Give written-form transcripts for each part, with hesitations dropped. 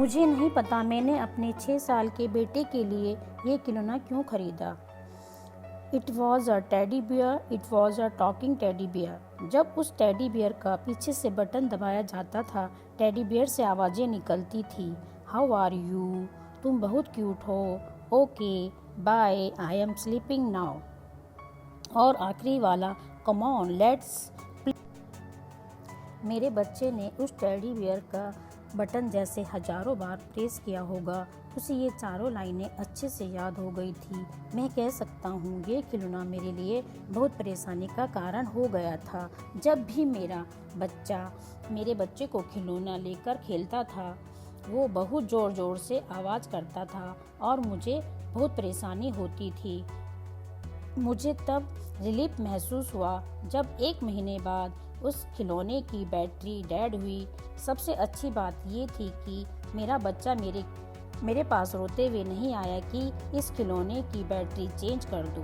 मुझे नहीं पता मैंने अपने 6 साल के बेटे के लिए ये खिलौना क्यों खरीदा। It was a teddy bear, it was a talking teddy bear. जब उस टेडी बियर का पीछे से बटन दबाया जाता था, टेडी बियर से आवाज़ें निकलती थी। How are you? तुम बहुत क्यूट हो। Okay bye, I am sleeping now. और आखिरी वाला, कम ऑन लेट्स। मेरे बच्चे ने उस टेडी बियर का बटन जैसे हजारों बार प्रेस किया होगा, उसे ये चारों लाइनें अच्छे से याद हो गई थी। मैं कह सकता हूँ ये खिलौना मेरे लिए बहुत परेशानी का कारण हो गया था। जब भी मेरे बच्चे को खिलौना लेकर खेलता था, वो बहुत ज़ोर ज़ोर से आवाज़ करता था और मुझे बहुत परेशानी होती थी। मुझे तब रिलीफ महसूस हुआ जब 1 महीने बाद उस खिलौने की बैटरी डेड हुई। सबसे अच्छी बात ये थी कि मेरा बच्चा मेरे पास रोते हुए नहीं आया कि इस खिलौने की बैटरी चेंज कर दूं।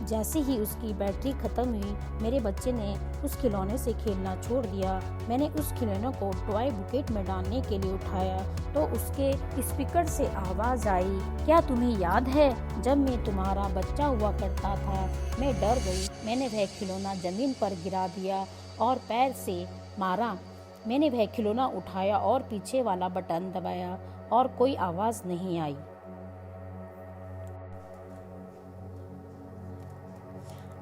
जैसे ही उसकी बैटरी खत्म हुई, मेरे बच्चे ने उस खिलौने से खेलना छोड़ दिया। मैंने उस खिलौने को टॉय बुकेट में डालने के लिए उठाया तो उसके स्पीकर से आवाज़ आई, क्या तुम्हें याद है जब मैं तुम्हारा बच्चा हुआ करता था? मैं डर गई। मैंने वह खिलौना ज़मीन पर गिरा दिया और पैर से मारा। मैंने वह खिलौना उठाया और पीछे वाला बटन दबाया और कोई आवाज़ नहीं आई।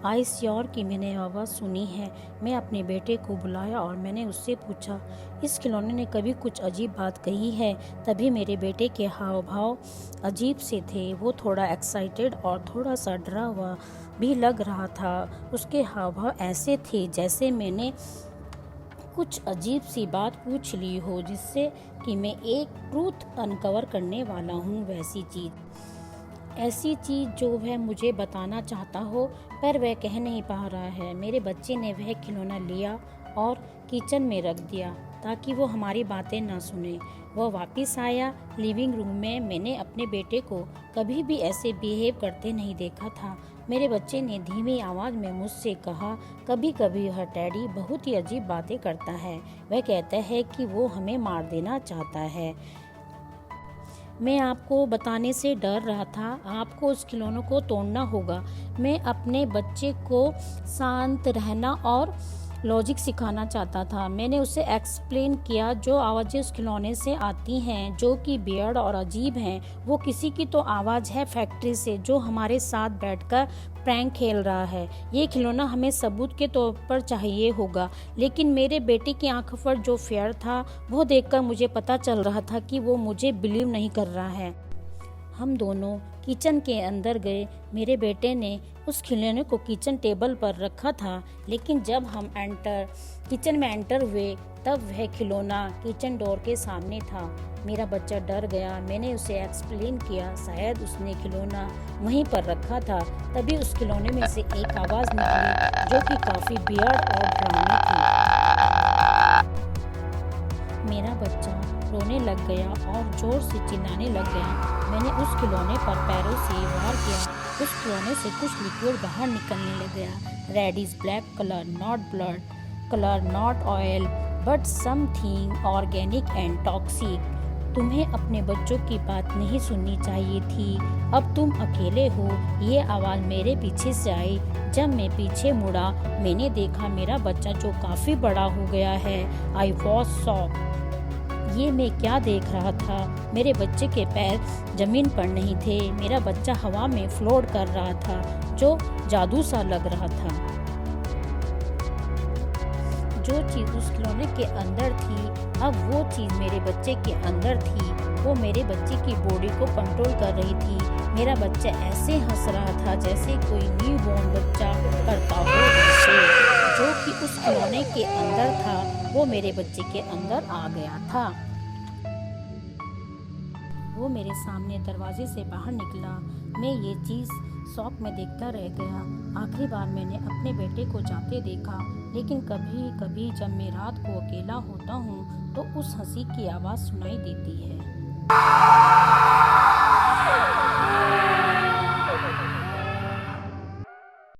आई श्योर कि मैंने आवाज़ सुनी है। मैं अपने बेटे को बुलाया और मैंने उससे पूछा, इस खिलौने ने कभी कुछ अजीब बात कही है? तभी मेरे बेटे के हाव भाव अजीब से थे। वो थोड़ा एक्साइटेड और थोड़ा सा डरा हुआ भी लग रहा था। उसके हाव भाव ऐसे थे जैसे मैंने कुछ अजीब सी बात पूछ ली हो, जिससे कि मैं एक ट्रूथ अनकवर करने वाला हूँ। ऐसी चीज़ जो वह मुझे बताना चाहता हो पर वह कह नहीं पा रहा है। मेरे बच्चे ने वह खिलौना लिया और किचन में रख दिया ताकि वो हमारी बातें ना सुने। वह वापस आया लिविंग रूम में। मैंने अपने बेटे को कभी भी ऐसे बिहेव करते नहीं देखा था। मेरे बच्चे ने धीमी आवाज़ में मुझसे कहा, कभी कभी वह टेडी बहुत ही अजीब बातें करता है। वह कहता है कि वो हमें मार देना चाहता है। मैं आपको बताने से डर रहा था। आपको उस खिलौनों को तोड़ना होगा। मैं अपने बच्चे को शांत रहना और लॉजिक सिखाना चाहता था। मैंने उसे एक्सप्लेन किया जो आवाज़ें उस खिलौने से आती हैं, जो कि वियर्ड और अजीब हैं, वो किसी की तो आवाज़ है फैक्ट्री से जो हमारे साथ बैठकर प्रैंक खेल रहा है। ये खिलौना हमें सबूत के तौर पर चाहिए होगा। लेकिन मेरे बेटे की आंखों पर जो फेयर था वो देखकर मुझे पता चल रहा था कि वो मुझे बिलीव नहीं कर रहा है। हम दोनों किचन के अंदर गए। मेरे बेटे ने उस खिलौने को किचन टेबल पर रखा था, लेकिन जब हम किचन में एंटर हुए तब वह खिलौना किचन डोर के सामने था। मेरा बच्चा डर गया। मैंने उसे एक्सप्लेन किया शायद उसने खिलौना वहीं पर रखा था। तभी उस खिलौने में से एक आवाज़ निकली जो कि काफ़ी वियर्ड और डरावनी थी। मेरा बच्चा रोने लग गया और जोर से चिल्लाने लग गया। मैंने उस खिलौने पर पैरों से वार किया। उस खिलौने से कुछ लिक्विड बाहर निकलने लग गया। Red is black colour, not blood colour, not oil, but something organic and toxic. तुम्हें अपने बच्चों की बात नहीं सुननी चाहिए थी। अब तुम अकेले हो। ये आवाज़ मेरे पीछे से आई। जब मैं पीछे मुड़ा, मैंने देखा मेरा बच्चा जो काफ़ी बड़ा हो गया है। I was shocked. ये मैं क्या देख रहा था? मेरे बच्चे के पैर जमीन पर नहीं थे। मेरा बच्चा हवा में फ्लोट कर रहा था जो जादू सा लग रहा था। जो चीज़ उस खिलौने के अंदर थी, अब वो चीज़ मेरे बच्चे के अंदर थी। वो मेरे बच्चे की बॉडी को कंट्रोल कर रही थी। मेरा बच्चा ऐसे हंस रहा था जैसे कोई न्यू बॉर्न बच्चा करता हो। जो कि उस खिलौने के अंदर था वो मेरे बच्चे के अंदर आ गया था। वो मेरे सामने दरवाजे से बाहर निकला। मैं ये चीज़ शौक में देखता रह गया। आखिरी बार मैंने अपने बेटे को जाते देखा, लेकिन कभी कभी जब मैं रात को अकेला होता हूँ तो उस हंसी की आवाज़ सुनाई देती है।